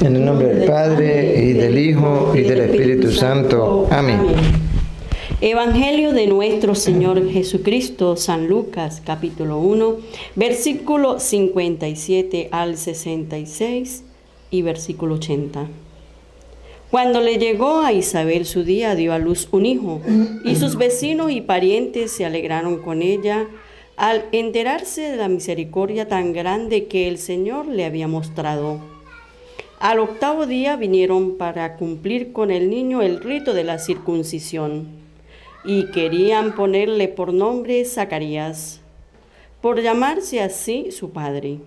En el nombre del Padre, y del Hijo, y del Espíritu Santo. Amén. Evangelio de nuestro Señor Jesucristo, San Lucas, capítulo 1, versículo 57 al 66 y versículo 80. Cuando le llegó a Isabel su día, dio a luz un hijo, y sus vecinos y parientes se alegraron con ella al enterarse de la misericordia tan grande que el Señor le había mostrado. Al octavo día vinieron para cumplir con el niño el rito de la circuncisión, y querían ponerle por nombre Zacarías, por llamarse así su padre.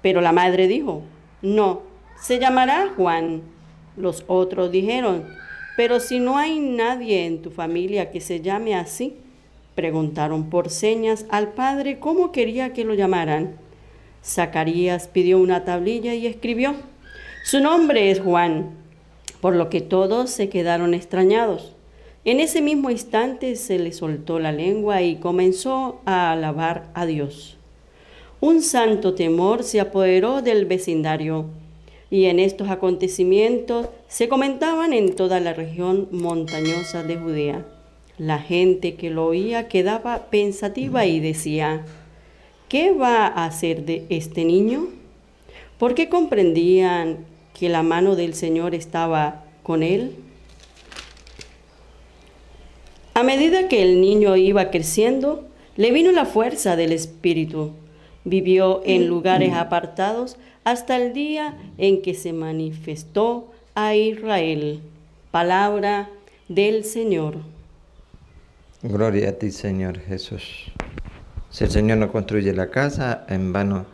Pero la madre dijo: no, se llamará Juan. Los otros dijeron: pero si no hay nadie en tu familia que se llame así. Preguntaron por señas al padre cómo quería que lo llamaran. Zacarías pidió una tablilla y escribió: su nombre es Juan, por lo que todos se quedaron extrañados. En ese mismo instante se le soltó la lengua y comenzó a alabar a Dios. Un santo temor se apoderó del vecindario, y en estos acontecimientos se comentaban en toda la región montañosa de Judea. La gente que lo oía quedaba pensativa y decía: ¿qué va a hacer de este niño? Porque comprendían que la mano del Señor estaba con él. A medida que el niño iba creciendo, le vino la fuerza del Espíritu. Vivió en lugares apartados hasta el día en que se manifestó a Israel. Palabra del Señor. Gloria a ti, Señor Jesús. Si el Señor no construye la casa, en vano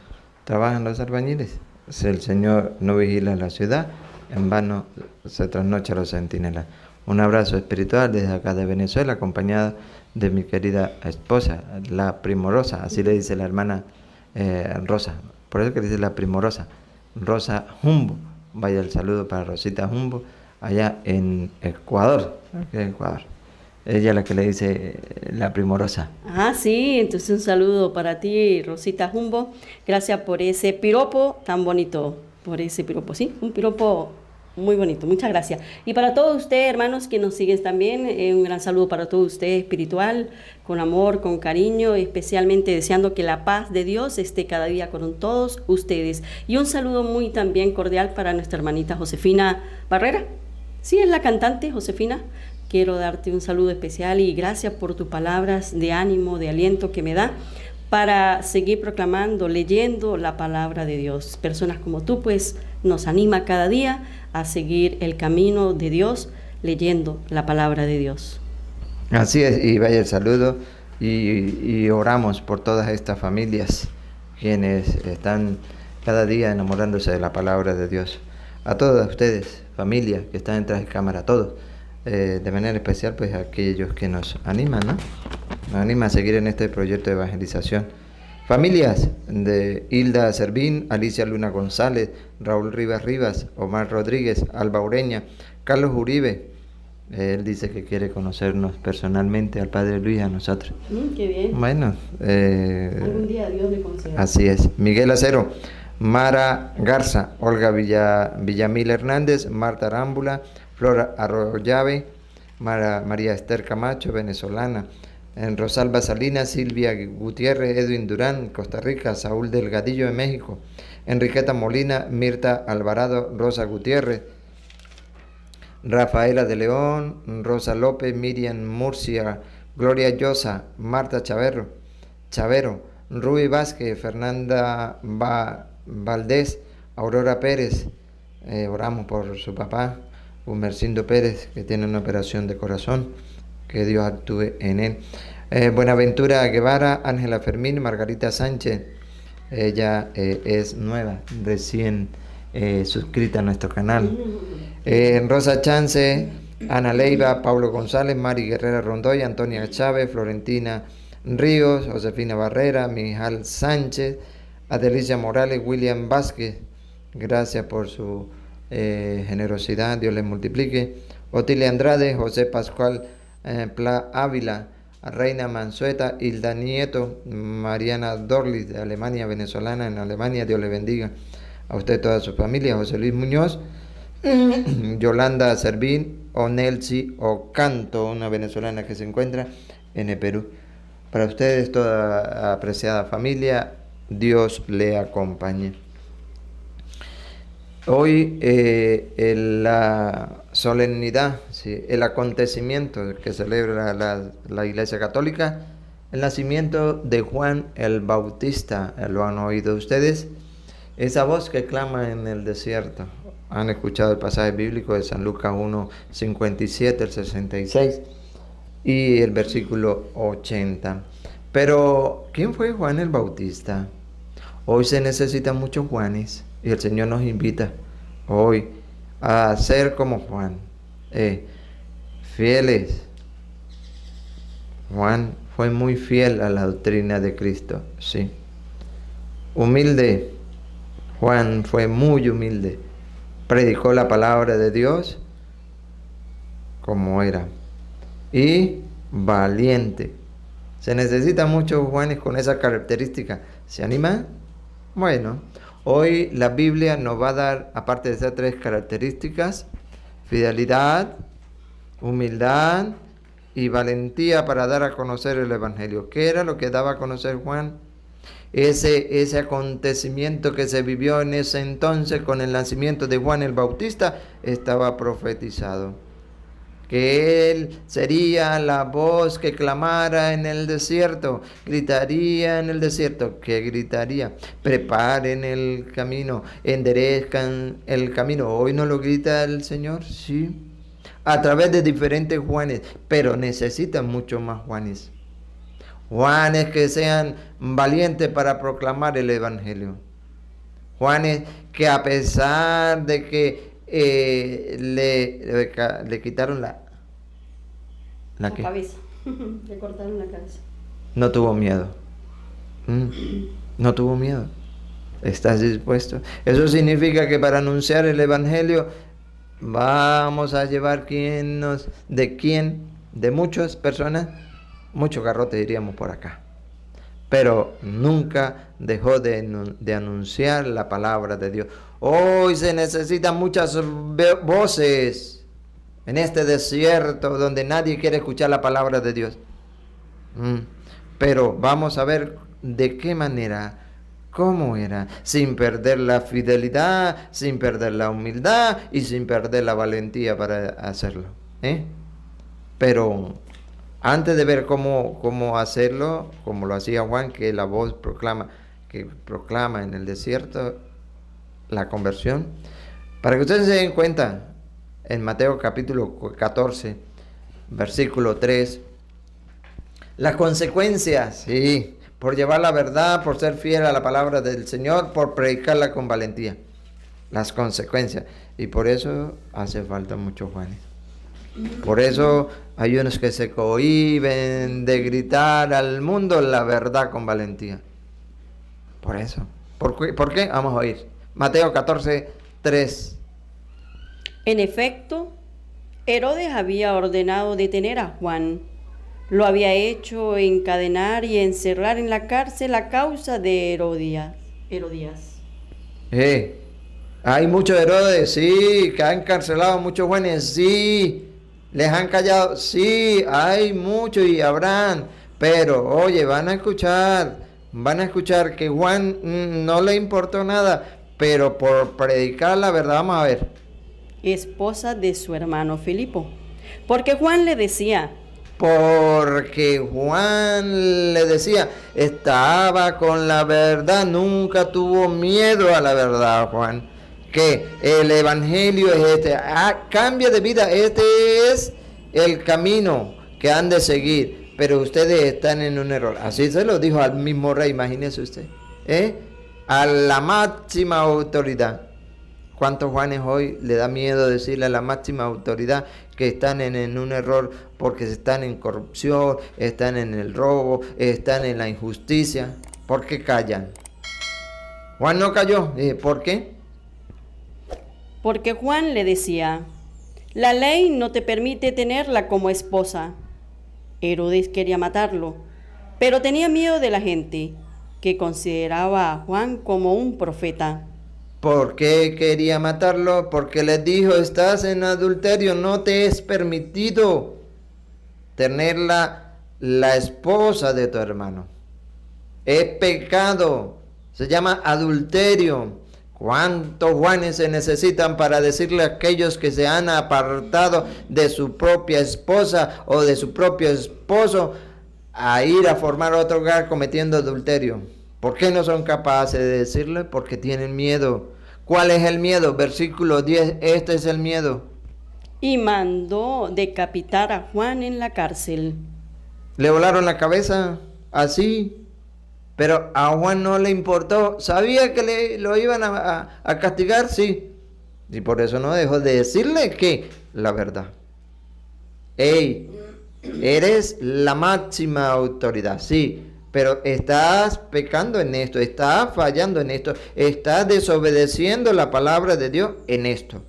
trabajan los albañiles. Si el Señor no vigila la ciudad, en vano se trasnocha los centinelas. Un abrazo espiritual desde acá de Venezuela, acompañada de mi querida esposa, la Primorosa, así le dice la hermana Rosa, por eso que le dice la Primorosa, Rosa Jumbo. Vaya el saludo para Rosita Jumbo, allá en Ecuador, Ecuador. Ella es la que le dice la Primorosa. Ah, sí, entonces un saludo para ti, Rosita Jumbo. Gracias por ese piropo tan bonito, por ese piropo, sí, un piropo muy bonito, muchas gracias. Y para todos ustedes, hermanos, que nos siguen también, un gran saludo para todos ustedes, espiritual, con amor, con cariño, especialmente deseando que la paz de Dios esté cada día con todos ustedes. Y un saludo muy también cordial para nuestra hermanita Josefina Barrera. Sí, es la cantante Josefina. Quiero darte un saludo especial y gracias por tus palabras de ánimo, de aliento que me da para seguir proclamando, leyendo la palabra de Dios. Personas como tú, pues, nos anima cada día a seguir el camino de Dios, leyendo la palabra de Dios. Así es, y vaya el saludo, y oramos por todas estas familias, quienes están cada día enamorándose de la palabra de Dios. A todos ustedes, familias que están detrás de cámara, a todos. De manera especial pues a aquellos que nos animan, ¿no? Nos anima a seguir en este proyecto de evangelización. Familias de Hilda Servín, Alicia Luna González, Raúl Rivas, Omar Rodríguez, Alba Ureña, Carlos Uribe. Él dice que quiere conocernos personalmente al Padre Luis, a nosotros. Qué bien. Bueno, algún día Dios le conceda. Así es. Miguel Acero, Mara Garza, Olga Villamil Hernández, Marta Arámbula, Flora Arroyave, María Esther Camacho, venezolana, Rosalba Salinas, Silvia Gutiérrez, Edwin Durán, Costa Rica, Saúl Delgadillo de México, Enriqueta Molina, Mirta Alvarado, Rosa Gutiérrez, Rafaela de León, Rosa López, Miriam Murcia, Gloria Llosa, Marta Chavero, Rubí Vázquez, Fernanda Valdés, Aurora Pérez. Oramos por su papá, Humercindo Pérez, que tiene una operación de corazón, que Dios actúe en él. Buenaventura Guevara, Ángela Fermín, Margarita Sánchez, ella es nueva, recién suscrita a nuestro canal. Rosa Chance, Ana Leiva, Pablo González, Mari Guerrera Rondoy, Antonia Chávez, Florentina Ríos, Josefina Barrera, Mijal Sánchez, Adelicia Morales, William Vázquez. Gracias por su generosidad, Dios les multiplique. Otilia Andrade, José Pascual Pla Ávila, Reina Mansueta, Hilda Nieto, Mariana Dorlis de Alemania, venezolana en Alemania, Dios le bendiga. a usted y toda su familia, José Luis Muñoz, Yolanda Servín, Onelsi Ocanto, una venezolana que se encuentra en el Perú. Para ustedes, toda apreciada familia, Dios le acompañe. Hoy la solemnidad, ¿sí?, el acontecimiento que celebra la Iglesia Católica, el nacimiento de Juan el Bautista. ¿Lo han oído ustedes? Esa voz que clama en el desierto. Han escuchado el pasaje bíblico de San Lucas 1, 57, el 66 y el versículo 80. Pero, ¿quién fue Juan el Bautista? Hoy se necesitan muchos Juanes y el Señor nos invita hoy a ser como Juan, fieles. Juan fue muy fiel a la doctrina de Cristo, sí. Humilde. Juan fue muy humilde. Predicó la palabra de Dios como era. Y valiente. Se necesitan muchos Juanes con esa característica. ¿Se animan? Bueno, hoy la Biblia nos va a dar, aparte de esas tres características, fidelidad, humildad y valentía para dar a conocer el Evangelio. ¿Qué era lo que daba a conocer Juan? Ese acontecimiento que se vivió en ese entonces con el nacimiento de Juan el Bautista estaba profetizado. Que él sería la voz que clamara en el desierto, gritaría en el desierto. ¿Qué gritaría? Preparen el camino, enderezcan el camino. Hoy no lo grita el Señor, sí, a través de diferentes Juanes, pero necesitan mucho más Juanes. Juanes que sean valientes para proclamar el Evangelio. Juanes que a pesar de que le quitaron la cabeza, le cortaron la cabeza, no tuvo miedo. No tuvo miedo. ¿Estás dispuesto? Eso significa que para anunciar el Evangelio vamos a llevar de muchas personas, mucho garrote diríamos por acá, pero nunca dejó de anunciar la palabra de Dios. Hoy se necesitan muchas voces en este desierto donde nadie quiere escuchar la palabra de Dios. Pero vamos a ver de qué manera, cómo era, sin perder la fidelidad, sin perder la humildad y sin perder la valentía para hacerlo. Pero antes de ver cómo hacerlo, como lo hacía Juan, que la voz que proclama en el desierto la conversión, para que ustedes se den cuenta, en Mateo capítulo 14, versículo 3, las consecuencias, sí, por llevar la verdad, por ser fiel a la palabra del Señor, por predicarla con valentía. Las consecuencias. Y por eso hace falta muchos Juanes. Por eso hay unos que se cohíben de gritar al mundo la verdad con valentía. Por eso. ¿Por qué? Vamos a oír. Mateo 14, 3. En efecto, Herodes había ordenado detener a Juan. Lo había hecho encadenar y encerrar en la cárcel a causa de Herodías. Hay muchos Herodes, sí, que han encarcelado a muchos Juanes, sí, les han callado, sí, hay muchos y habrán, pero oye, van a escuchar que Juan no le importó nada, pero por predicar la verdad, vamos a ver. Esposa de su hermano Filipo, porque Juan le decía, estaba con la verdad, nunca tuvo miedo a la verdad, Juan. Que el Evangelio es cambia de vida, este es el camino que han de seguir, pero ustedes están en un error. Así se lo dijo al mismo rey, imagínese usted, a la máxima autoridad. ¿Cuántos Juanes hoy le da miedo decirle a la máxima autoridad que están en un error porque están en corrupción, están en el robo, están en la injusticia? ¿Por qué callan? Juan no cayó. ¿Por qué? Porque Juan le decía, la ley no te permite tenerla como esposa. Herodes quería matarlo, pero tenía miedo de la gente, que consideraba a Juan como un profeta. ¿Por qué quería matarlo? Porque les dijo, estás en adulterio, no te es permitido tener la esposa de tu hermano. Es pecado, se llama adulterio. ¿Cuántos Juanes se necesitan para decirle a aquellos que se han apartado de su propia esposa o de su propio esposo a ir a formar otro hogar cometiendo adulterio? ¿Por qué no son capaces de decirle? Porque tienen miedo. ¿Cuál es el miedo? Versículo 10, este es el miedo. Y mandó decapitar a Juan en la cárcel. Le volaron la cabeza así. Pero a Juan no le importó. ¿Sabía que lo iban a castigar? Sí. Y por eso no dejó de decirle que la verdad. Ey, eres la máxima autoridad. Sí, pero estás pecando en esto. Estás fallando en esto. Estás desobedeciendo la palabra de Dios en esto.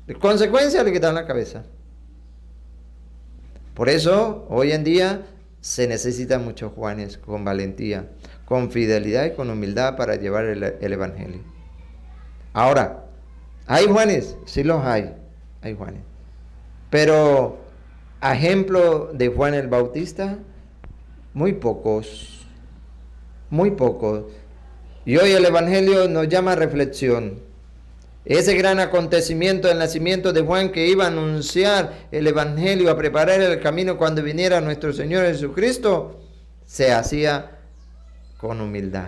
De consecuencia le quitaron la cabeza. Por eso, hoy en día se necesitan muchos Juanes con valentía, con fidelidad y con humildad para llevar el Evangelio. Ahora, ¿hay Juanes? Sí los hay Juanes. Pero, a ejemplo de Juan el Bautista, muy pocos. Y hoy el Evangelio nos llama a reflexión. Ese gran acontecimiento del nacimiento de Juan, que iba a anunciar el Evangelio, a preparar el camino cuando viniera nuestro Señor Jesucristo, se hacía con humildad.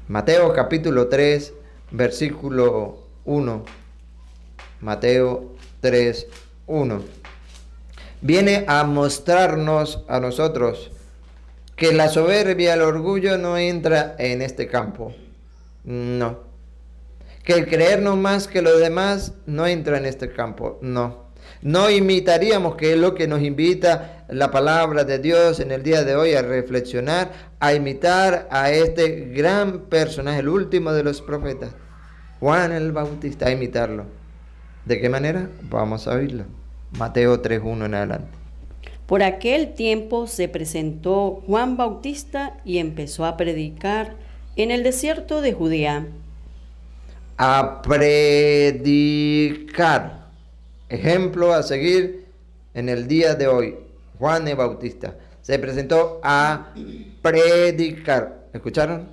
Mateo capítulo 3, versículo 1. Mateo 3, 1. Viene a mostrarnos a nosotros que la soberbia, el orgullo no entra en este campo. No. Que el creernos más que los demás no entra en este campo, no. No imitaríamos, que es lo que nos invita la palabra de Dios en el día de hoy a reflexionar, a imitar a este gran personaje, el último de los profetas, Juan el Bautista, a imitarlo. ¿De qué manera? Vamos a oírlo. Mateo 3:1 en adelante. Por aquel tiempo se presentó Juan Bautista y empezó a predicar en el desierto de Judea. A predicar. Ejemplo a seguir en el día de hoy. Juan el Bautista se presentó a predicar. ¿Escucharon?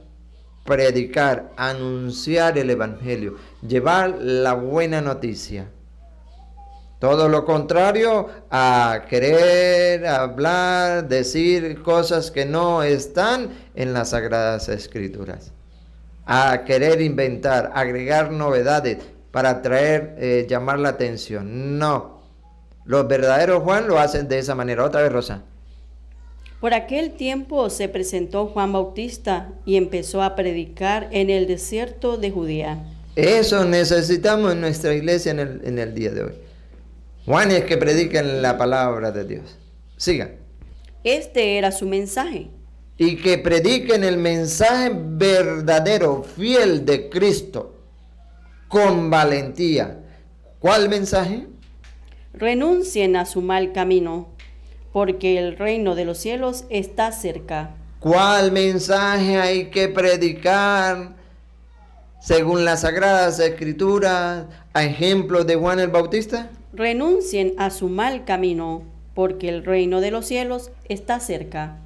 Predicar, anunciar el Evangelio, llevar la buena noticia. Todo lo contrario a querer hablar, decir cosas que no están en las Sagradas Escrituras. A querer inventar, agregar novedades para atraer, llamar la atención. No. Los verdaderos Juan lo hacen de esa manera. Otra vez, Rosa. Por aquel tiempo se presentó Juan Bautista y empezó a predicar en el desierto de Judea. Eso necesitamos en nuestra iglesia en el día de hoy. Juanes que prediquen la palabra de Dios. Sigan. Este era su mensaje. Y que prediquen el mensaje verdadero, fiel de Cristo, con valentía. ¿Cuál mensaje? Renuncien a su mal camino, porque el reino de los cielos está cerca. ¿Cuál mensaje hay que predicar según las Sagradas Escrituras, a ejemplo de Juan el Bautista? Renuncien a su mal camino, porque el reino de los cielos está cerca.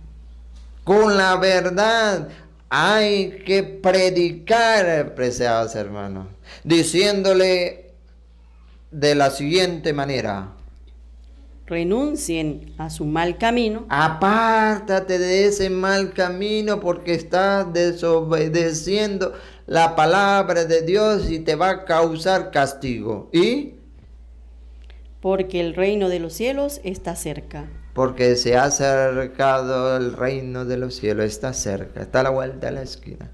Con la verdad hay que predicar, preciados hermanos, diciéndole de la siguiente manera: Renuncien a su mal camino. Apártate de ese mal camino, porque estás desobedeciendo la palabra de Dios y te va a causar castigo. ¿Y? Porque el reino de los cielos está cerca. Porque se ha acercado el reino de los cielos, está cerca, está a la vuelta de la esquina.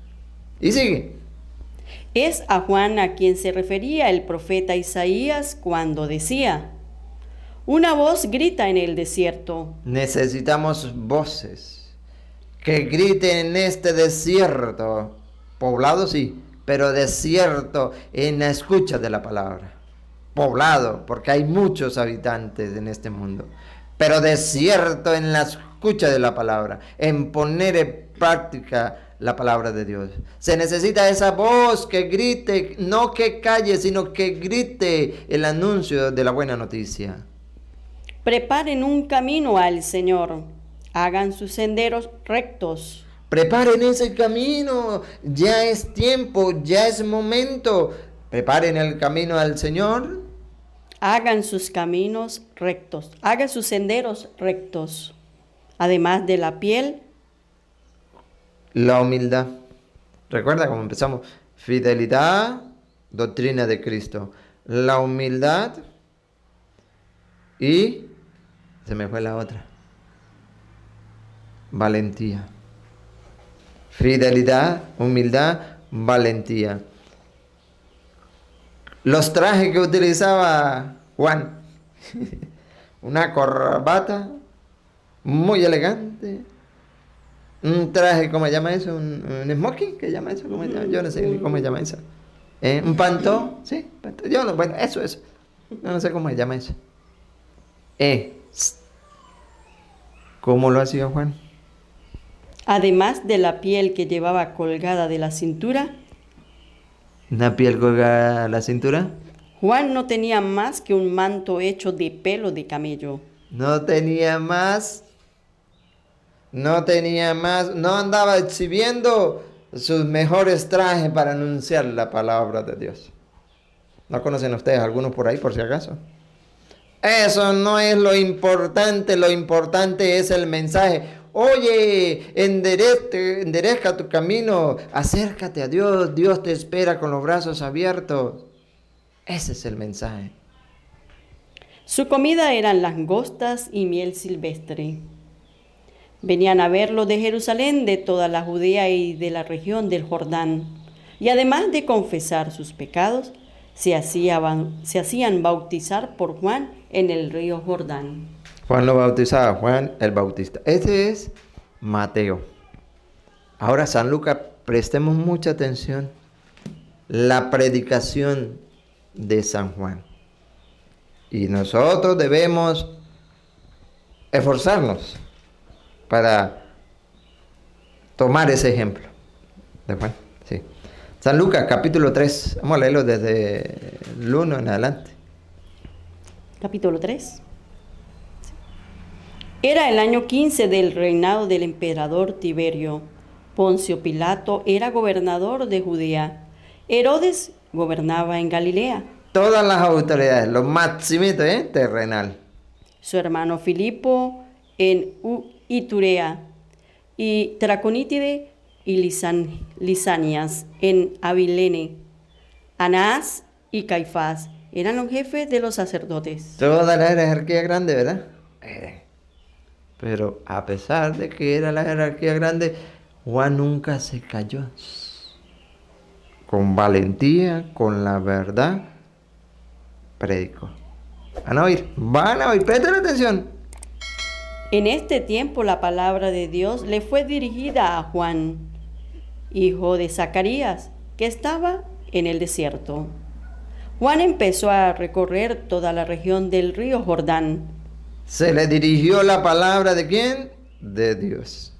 Y sigue. Es a Juan a quien se refería el profeta Isaías cuando decía: una voz grita en el desierto. Necesitamos voces que griten en este desierto, poblado sí, pero desierto en la escucha de la palabra. Poblado, porque hay muchos habitantes en este mundo, pero desierto en la escucha de la palabra, en poner en práctica la palabra de Dios. Se necesita esa voz que grite, no que calle, sino que grite el anuncio de la buena noticia. Preparen un camino al Señor, hagan sus senderos rectos. Preparen ese camino, ya es tiempo, ya es momento. Preparen el camino al Señor. Hagan sus caminos rectos, hagan sus senderos rectos. Además de la piel, la humildad. Recuerda cómo empezamos. Fidelidad, doctrina de Cristo. La humildad y... se me fue la otra. Valentía. Fidelidad, humildad, valentía. Los trajes que utilizaba Juan. Una corbata muy elegante. Un traje, ¿cómo se llama eso? Un smoking, ¿qué llama eso? ¿Cómo se llama? Yo no sé cómo se llama eso. Un pantó, sí, pantó. Yo no, bueno, eso. No sé cómo se llama eso. ¿Cómo lo hacía Juan? además de la piel que llevaba colgada de la cintura, ¿Una piel colgada a la cintura? Juan no tenía más que un manto hecho de pelo de camello. No tenía más, no andaba exhibiendo sus mejores trajes para anunciar la palabra de Dios. ¿No conocen ustedes algunos por ahí, por si acaso? Eso no es lo importante es el mensaje. Oye, enderezca tu camino, acércate a Dios, Dios te espera con los brazos abiertos. Ese es el mensaje. Su comida eran langostas y miel silvestre. Venían a verlo de Jerusalén, de toda la Judea y de la región del Jordán. Y además de confesar sus pecados, se hacían bautizar por Juan en el río Jordán. Juan lo bautizaba, Juan el Bautista. Este es Mateo. Ahora, San Lucas, prestemos mucha atención. La predicación de San Juan. Y nosotros debemos esforzarnos para tomar ese ejemplo de Juan. Sí. San Lucas, capítulo 3. Vamos a leerlo desde el 1 en adelante. Capítulo 3. Era el año 15 del reinado del emperador Tiberio. Poncio Pilato era gobernador de Judea. Herodes gobernaba en Galilea. Todas las autoridades, lo maximito, terrenal. Su hermano Filipo en Iturea, y Traconítide y Lisanias en Abilene. Anás y Caifás eran los jefes de los sacerdotes. Toda la jerarquía grande, ¿verdad? Pero a pesar de que era la jerarquía grande, Juan nunca se cayó. Con valentía, con la verdad, predicó. Van a oír, presten atención. En este tiempo la palabra de Dios le fue dirigida a Juan, hijo de Zacarías, que estaba en el desierto. Juan empezó a recorrer toda la región del río Jordán. Se le dirigió la palabra ¿de quién? De Dios.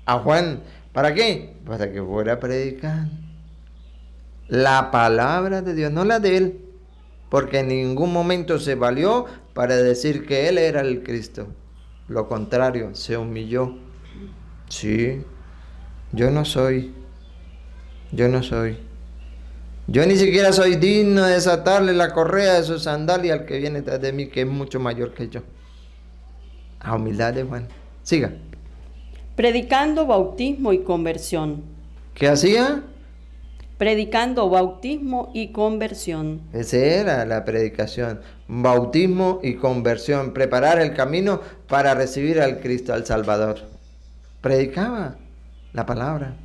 A Juan, ¿para qué? Para que fuera a predicar la palabra de Dios, no la de él, porque en ningún momento se valió para decir que él era el Cristo. Lo contrario, se humilló. Sí, yo no soy. Yo ni siquiera soy digno de desatarle la correa de su sandalia al que viene detrás de mí, que es mucho mayor que yo. A humildad de Juan. Siga. Predicando bautismo y conversión. ¿Qué hacía? Predicando bautismo y conversión. Esa era la predicación. Bautismo y conversión. Preparar el camino para recibir al Cristo, al Salvador. Predicaba la palabra.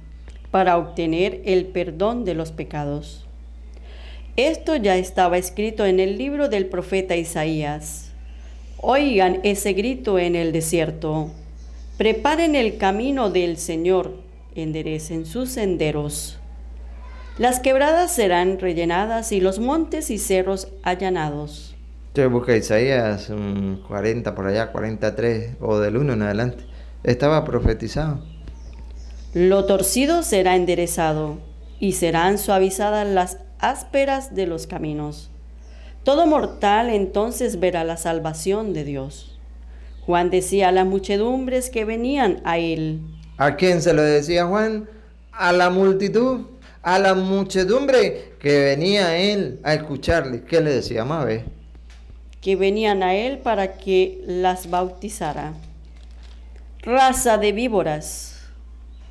Para obtener el perdón de los pecados. Esto ya estaba escrito en el libro del profeta Isaías. Oigan ese grito en el desierto. Preparen el camino del Señor, enderecen sus senderos. Las quebradas serán rellenadas y los montes y cerros allanados. Usted busca Isaías 40 por allá, 43 o del 1 en adelante. Estaba profetizado. Lo torcido será enderezado y serán suavizadas las ásperas de los caminos. Todo mortal entonces verá la salvación de Dios. Juan decía a las muchedumbres que venían a él. ¿A quién se lo decía Juan? A la multitud, a la muchedumbre que venía a él a escucharle. ¿Qué le decía? Vamos a ver. Que venían a él para que las bautizara. Raza de víboras.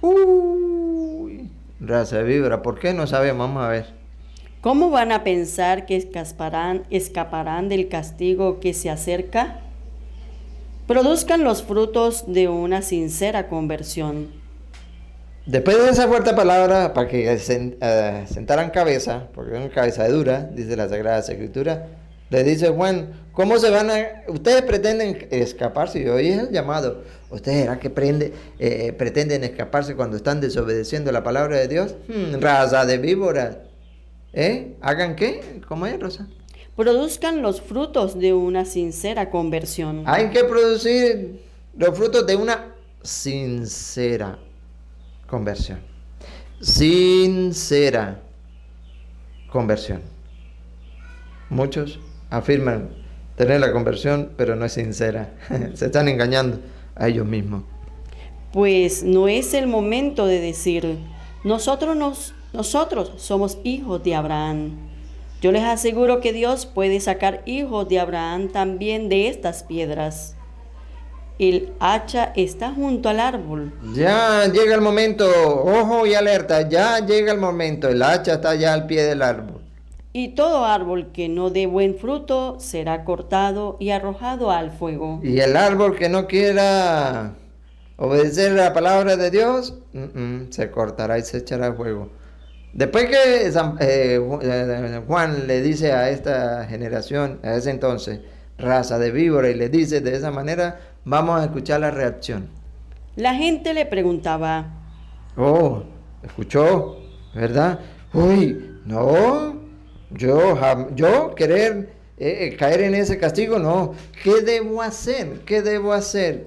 Uy, raza de víbora. ¿Por qué? No sabemos. Vamos a ver. ¿Cómo van a pensar que escaparán del castigo que se acerca? Produzcan los frutos de una sincera conversión. Después de esa fuerte palabra, para que sentaran cabeza, porque es una cabeza dura, dice la Sagrada Escritura, le dice Juan, ¿cómo se van a...? Ustedes pretenden escaparse, y hoy es el llamado. ¿Ustedes será que pretenden escaparse cuando están desobedeciendo la palabra de Dios? Raza de víboras. ¿Hagan qué? ¿Cómo es, Rosa? Produzcan los frutos de una sincera conversión. Hay que producir los frutos de una sincera conversión. Sincera conversión. Muchos afirman tener la conversión, pero no es sincera. Se están engañando a ellos mismos. Pues no es el momento de decir, nosotros somos hijos de Abraham. Yo les aseguro que Dios puede sacar hijos de Abraham también de estas piedras. El hacha está junto al árbol. Ya llega el momento, ojo y alerta, ya llega el momento, el hacha está ya al pie del árbol. Y todo árbol que no dé buen fruto será cortado y arrojado al fuego. Y el árbol que no quiera obedecer la palabra de Dios, se cortará y se echará al fuego. Después que Juan le dice a esta generación, a ese entonces, raza de víbora, y le dice de esa manera, vamos a escuchar la reacción. La gente le preguntaba, Oh, escuchó, ¿verdad? Uy, no, yo querer caer en ese castigo, no. ¿Qué debo hacer? ¿Qué debo hacer?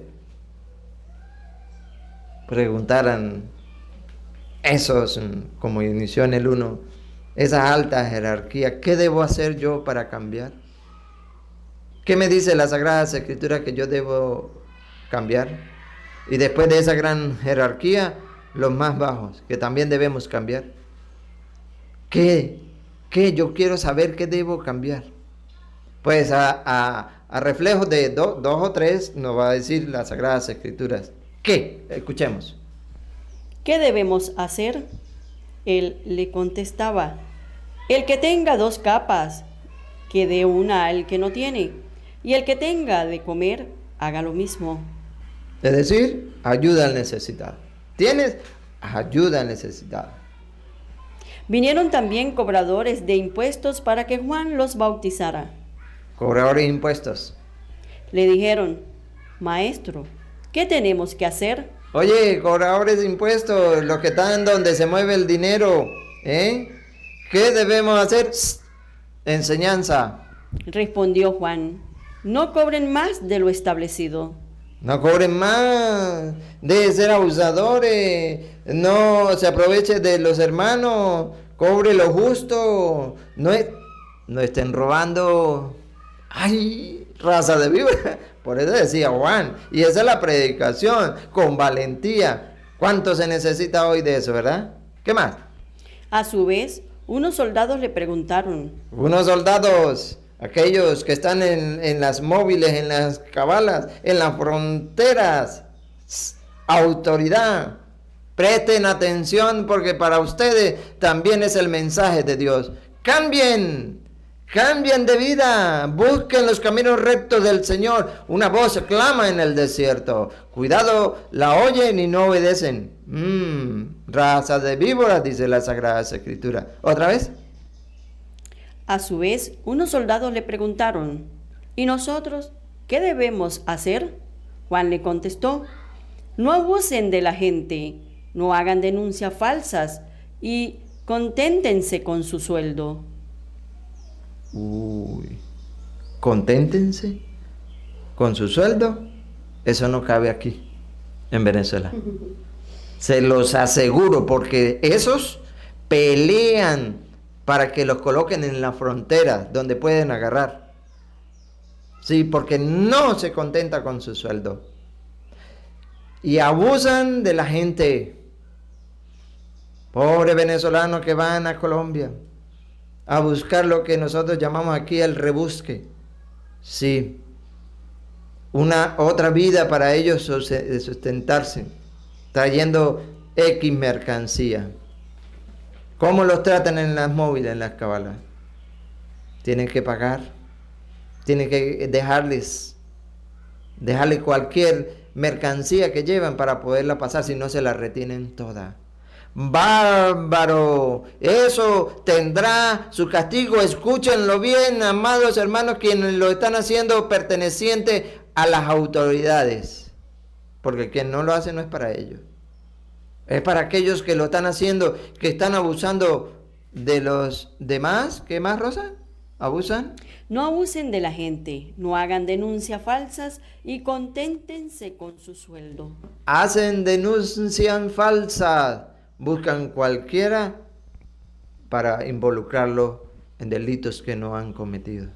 Preguntaran esos, como inició en el 1, esa alta jerarquía, ¿qué debo hacer yo para cambiar? ¿Qué me dice la Sagrada Escritura que yo debo cambiar? Y después de esa gran jerarquía, los más bajos, que también debemos cambiar. ¿Qué? Yo quiero saber qué debo cambiar. Pues a reflejo de dos o tres nos va a decir las Sagradas Escrituras. ¿Qué? Escuchemos. ¿qué debemos hacer? Él le contestaba, el que tenga 2 capas, que dé una al que no tiene, y el que tenga de comer, haga lo mismo. Es decir, ayuda al necesitado. ¿Tienes? Ayuda al necesitado. Vinieron también cobradores de impuestos para que Juan los bautizara. Cobradores de impuestos. Le dijeron, maestro, ¿qué tenemos que hacer? Oye, cobradores de impuestos, los que están donde se mueve el dinero, ¿qué debemos hacer? Enseñanza. Respondió Juan, no cobren más de lo establecido. No cobren más de ser abusadores, no se aprovechen de los hermanos, cobre lo justo, no estén robando. ¡Ay! Raza de víbora. Por eso decía Juan. Y esa es la predicación, con valentía. ¿Cuánto se necesita hoy de eso, verdad? ¿Qué más? A su vez, unos soldados le preguntaron, Unos soldados, aquellos que están en las móviles, en las cabalas, en las fronteras. Autoridad. Presten atención porque para ustedes también es el mensaje de Dios. ¡Cambien! Cambien de vida, busquen los caminos rectos del Señor. Una voz clama en el desierto. Cuidado, la oyen y no obedecen. Raza de víboras, dice la Sagrada Escritura. ¿Otra vez? A su vez, unos soldados le preguntaron, ¿y nosotros qué debemos hacer? Juan le contestó, no abusen de la gente, no hagan denuncias falsas y conténtense con su sueldo. Uy, conténtense con su sueldo. Eso no cabe aquí, en Venezuela. Se los aseguro, porque esos pelean para que los coloquen en la frontera donde pueden agarrar. Sí, porque no se contenta con su sueldo. Y abusan de la gente. Pobres venezolanos que van a Colombia a buscar lo que nosotros llamamos aquí el rebusque. Sí, una otra vida para ellos sustentarse, trayendo X mercancía. ¿Cómo los tratan en las móviles, en las cabalas? Tienen que pagar, tienen que dejarles cualquier mercancía que llevan para poderla pasar, si no se la retienen toda. Bárbaro, eso tendrá su castigo. Escúchenlo bien, amados hermanos, quienes lo están haciendo perteneciente a las autoridades, porque quien no lo hace no es para ellos, es para aquellos que lo están haciendo, que están abusando de los demás. ¿Qué más, Rosa? ¿Abusan? No abusen de la gente, no hagan denuncias falsas y conténtense con su sueldo. Hacen denuncias falsas, buscan cualquiera para involucrarlo en delitos que no han cometido.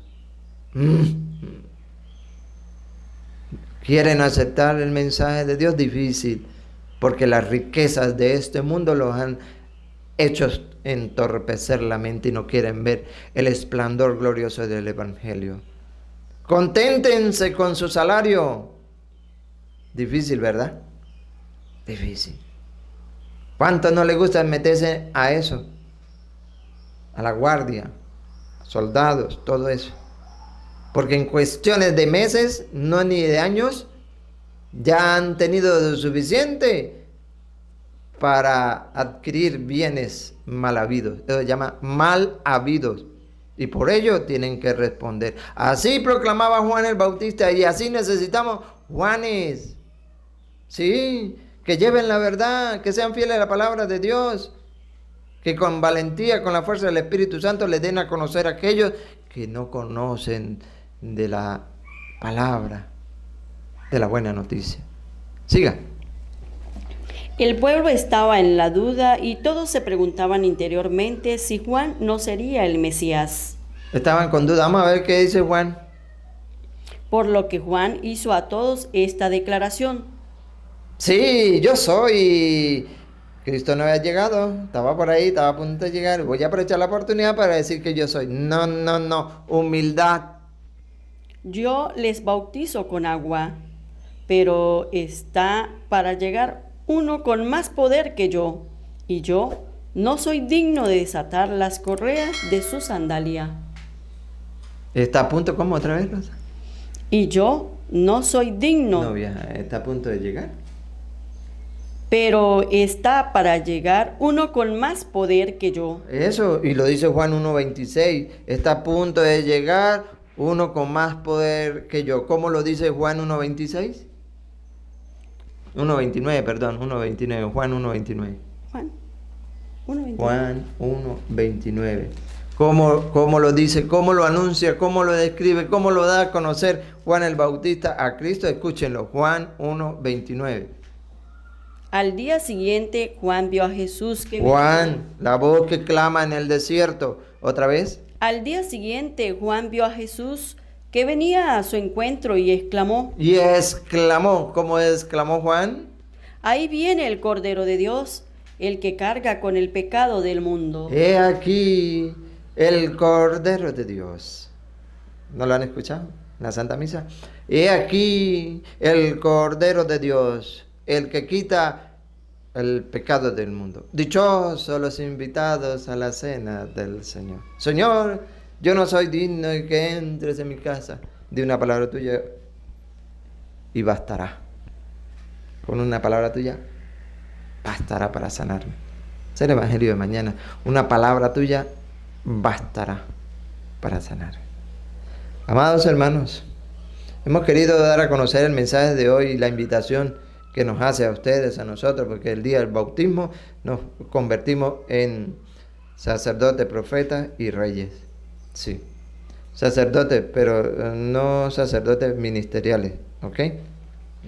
¿Quieren aceptar el mensaje de Dios? Difícil, porque las riquezas de este mundo los han hecho entorpecer la mente y no quieren ver el esplendor glorioso del Evangelio. Conténtense con su salario. Difícil, ¿verdad? Difícil. ¿Cuánto no le gusta meterse a eso? A la guardia, soldados, todo eso. Porque en cuestiones de meses, no ni de años, ya han tenido lo suficiente para adquirir bienes mal habidos. Eso se llama mal habidos. Y por ello tienen que responder. Así proclamaba Juan el Bautista, y así necesitamos Juanes. Sí, que lleven la verdad, que sean fieles a la palabra de Dios, que con valentía, con la fuerza del Espíritu Santo, le den a conocer a aquellos que no conocen de la palabra, de la buena noticia. Siga. El pueblo estaba en la duda y todos se preguntaban interiormente si Juan no sería el Mesías. Estaban con duda. Vamos a ver qué dice Juan. Por lo que Juan hizo a todos esta declaración. Sí, yo soy. Cristo no había llegado, estaba por ahí, estaba a punto de llegar. Voy a aprovechar la oportunidad para decir que yo soy. No, no, no. Humildad. Yo les bautizo con agua, pero está para llegar uno con más poder que yo, y yo no soy digno de desatar las correas de su sandalia. ¿Está a punto cómo otra vez, Rosa? Y yo no soy digno. No, vieja, está a punto de llegar. Pero está para llegar uno con más poder que yo. Eso, y lo dice Juan 1.26. Está a punto de llegar uno con más poder que yo. ¿Cómo lo dice Juan 1.26? 1.29, perdón, 1.29, Juan 1.29. Juan 1.29. Juan 1.29. ¿Cómo lo dice? ¿Cómo lo anuncia? ¿Cómo lo describe? ¿Cómo lo da a conocer Juan el Bautista a Cristo? Escúchenlo, Juan 1.29. Al día siguiente, Juan vio a Jesús que Juan, la voz que clama en el desierto. ¿Otra vez? Al día siguiente, Juan vio a Jesús que venía a su encuentro y exclamó. Y exclamó. ¿Cómo exclamó Juan? Ahí viene el Cordero de Dios, el que carga con el pecado del mundo. He aquí el Cordero de Dios. ¿No lo han escuchado? En la Santa Misa. He aquí el Cordero de Dios, el que quita el pecado del mundo. Dichosos los invitados a la cena del Señor. Señor, yo no soy digno de que entres en mi casa. Di una palabra tuya y bastará. Con una palabra tuya bastará para sanarme. Es el Evangelio de mañana. Una palabra tuya bastará para sanarme. Amados hermanos, hemos querido dar a conocer el mensaje de hoy y la invitación que nos hace a ustedes, a nosotros, porque el día del bautismo nos convertimos en sacerdotes, profetas y reyes. Sí, sacerdotes, pero no sacerdotes ministeriales, ¿ok?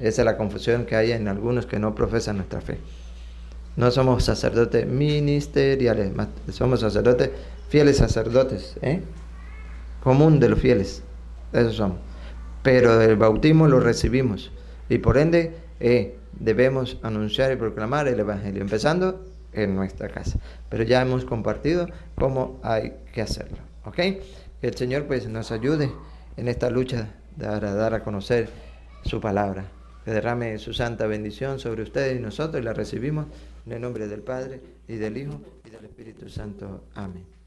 Esa es la confusión que hay en algunos que no profesan nuestra fe. No somos sacerdotes ministeriales, somos sacerdotes, fieles sacerdotes, común de los fieles, esos somos. Pero el bautismo lo recibimos y por ende debemos anunciar y proclamar el Evangelio, empezando en nuestra casa. Pero ya hemos compartido cómo hay que hacerlo, ¿ok? Que el Señor pues nos ayude en esta lucha de dar a conocer su palabra. Que derrame su santa bendición sobre ustedes y nosotros y la recibimos en el nombre del Padre y del Hijo y del Espíritu Santo. Amén.